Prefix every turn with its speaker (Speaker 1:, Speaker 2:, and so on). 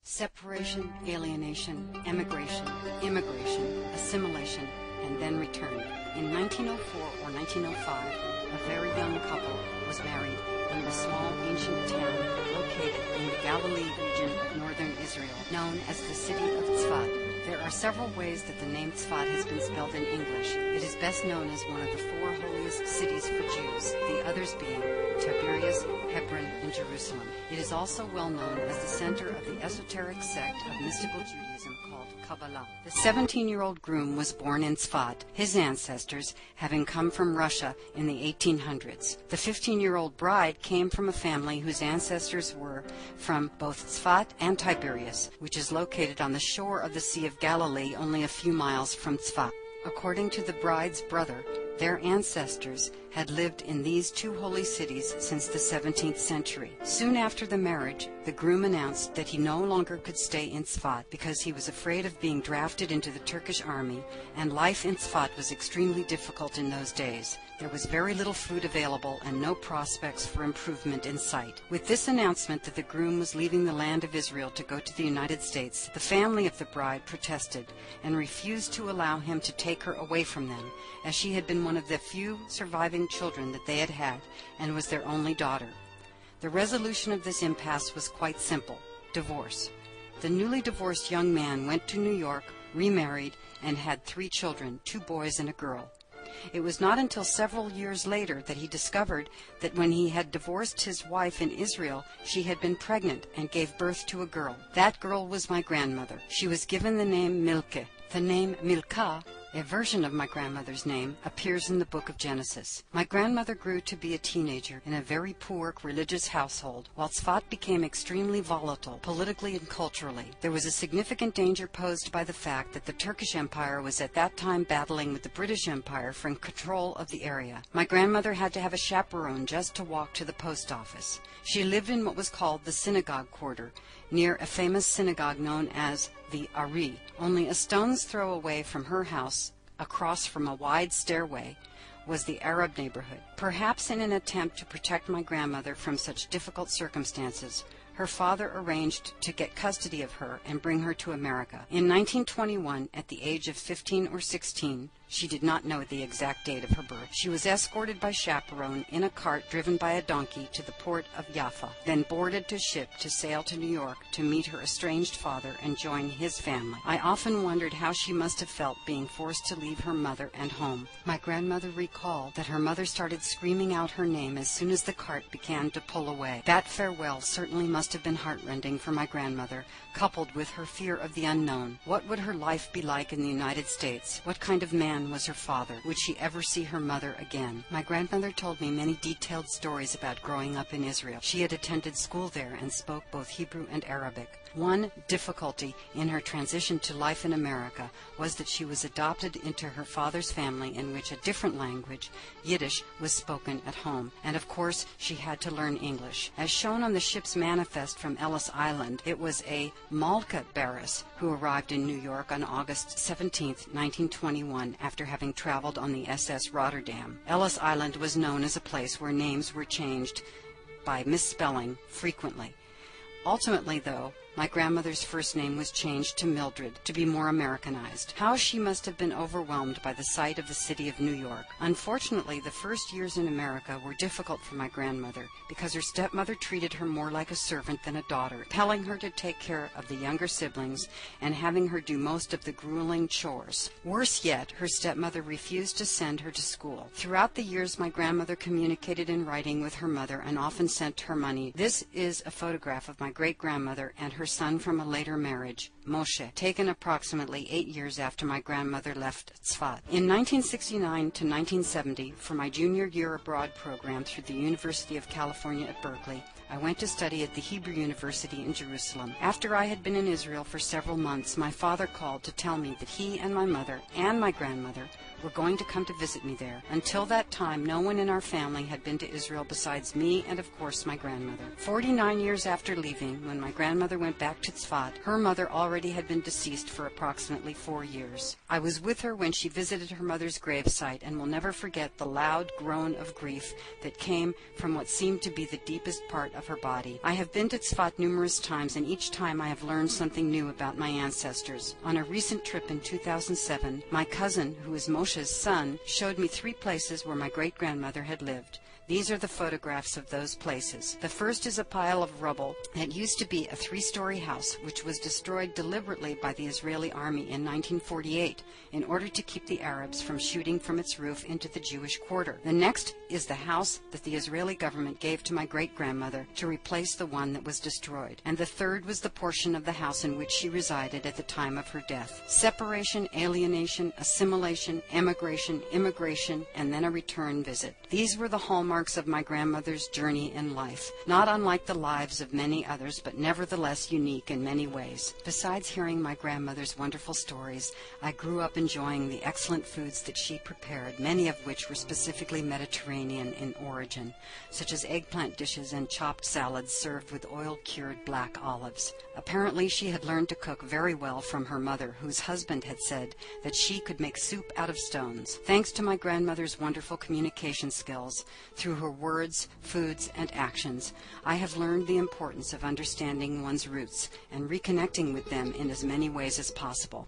Speaker 1: Separation, alienation, emigration, immigration, assimilation, and then return. In 1904 or 1905, a very young couple was married in a small ancient town located in the Galilee region of northern Israel, known as the city of Tzfat. There are several ways that the name Tzfat has been spelled in English. It is best known as one of the four holiest cities for Jews, the others being Tiberias, Hebron, and Jerusalem. It is also well known as the center of the esoteric sect of mystical Judaism called Kabbalah. The 17-year-old groom was born in Tzfat, his ancestors having come from Russia in the 1800s. The 15-year-old bride came from a family whose ancestors were from both Tzfat and Tiberias, which is located on the shore of the Sea of Galilee only a few miles from Tzfat. According to the bride's brother, their ancestors had lived in these two holy cities since the 17th century. Soon after the marriage, the groom announced that he no longer could stay in Tzfat because he was afraid of being drafted into the Turkish army, and life in Tzfat was extremely difficult in those days. There was very little food available and no prospects for improvement in sight. With this announcement that the groom was leaving the land of Israel to go to the United States, the family of the bride protested and refused to allow him to take her away from them, as she had been one of the few surviving children that they had and was their only daughter. The resolution of this impasse was quite simple: divorce. The newly divorced young man went to New York, remarried, and had 3 children, 2 boys and a girl. It was not until several years later that he discovered that when he had divorced his wife in Israel, she had been pregnant and gave birth to a girl. That girl was my grandmother. She was given the name Milke. The name Milka, a version of my grandmother's name, appears in the book of Genesis. My grandmother grew to be a teenager in a very poor religious household, while Tzfat became extremely volatile, politically and culturally. There was a significant danger posed by the fact that the Turkish Empire was at that time battling with the British Empire for control of the area. My grandmother had to have a chaperone just to walk to the post office. She lived in what was called the synagogue quarter, near a famous synagogue known as the Ari, only a stone's throw away from her house, across from a wide stairway, was the Arab neighborhood. Perhaps in an attempt to protect my grandmother from such difficult circumstances, her father arranged to get custody of her and bring her to America. In 1921, at the age of 15 or 16, she did not know the exact date of her birth, she was escorted by chaperone in a cart driven by a donkey to the port of Jaffa, then boarded to ship to sail to New York to meet her estranged father and join his family. I often wondered how she must have felt being forced to leave her mother and home. My grandmother recalled that her mother started screaming out her name as soon as the cart began to pull away. That farewell certainly must have been heartrending for my grandmother, coupled with her fear of the unknown. What would her life be like in the United States? What kind of man was her father? Would she ever see her mother again? My grandmother told me many detailed stories about growing up in Israel. She had attended school there and spoke both Hebrew and Arabic. One difficulty in her transition to life in America was that she was adopted into her father's family, in which a different language, Yiddish, was spoken at home, and of course she had to learn English. As shown on the ship's manifest from Ellis Island, it was a Malka Barris who arrived in New York on August 17, 1921, after having traveled on the SS Rotterdam. Ellis Island was known as a place where names were changed by misspelling frequently. Ultimately, though, my grandmother's first name was changed to Mildred to be more Americanized. How she must have been overwhelmed by the sight of the city of New York. Unfortunately, the first years in America were difficult for my grandmother because her stepmother treated her more like a servant than a daughter, telling her to take care of the younger siblings and having her do most of the grueling chores. Worse yet, her stepmother refused to send her to school. Throughout the years, my grandmother communicated in writing with her mother and often sent her money. This is a photograph of my great-grandmother and her son from a later marriage, Moshe, taken approximately 8 years after my grandmother left Tzfat. In 1969 to 1970, for my junior year abroad program through the University of California at Berkeley, I went to study at the Hebrew University in Jerusalem. After I had been in Israel for several months, my father called to tell me that he and my mother and my grandmother were going to come to visit me there. Until that time, no one in our family had been to Israel besides me and, of course, my grandmother. 49 years after leaving, when my grandmother went back to Tzfat, her mother already already had been deceased for approximately 4 years. I was with her when she visited her mother's gravesite and will never forget the loud groan of grief that came from what seemed to be the deepest part of her body. I have been to Tzfat numerous times, and each time I have learned something new about my ancestors. On a recent trip in 2007, my cousin, who is Moshe's son, showed me 3 places where my great-grandmother had lived. These are the photographs of those places. The first is a pile of rubble that used to be a 3-story house, which was destroyed deliberately by the Israeli army in 1948 in order to keep the Arabs from shooting from its roof into the Jewish quarter. The next is the house that the Israeli government gave to my great-grandmother to replace the one that was destroyed. And the third was the portion of the house in which she resided at the time of her death. Separation, alienation, assimilation, emigration, immigration, and then a return visit. These were the hallmarks of my grandmother's journey in life, not unlike the lives of many others, but nevertheless unique in many ways. Besides hearing my grandmother's wonderful stories, I grew up enjoying the excellent foods that she prepared, many of which were specifically Mediterranean in origin, such as eggplant dishes and chopped salads served with oil-cured black olives. Apparently, she had learned to cook very well from her mother, whose husband had said that she could make soup out of stones. Thanks to my grandmother's wonderful communication skills, through her words, foods, and actions, I have learned the importance of understanding one's roots and reconnecting with them in as many ways as possible.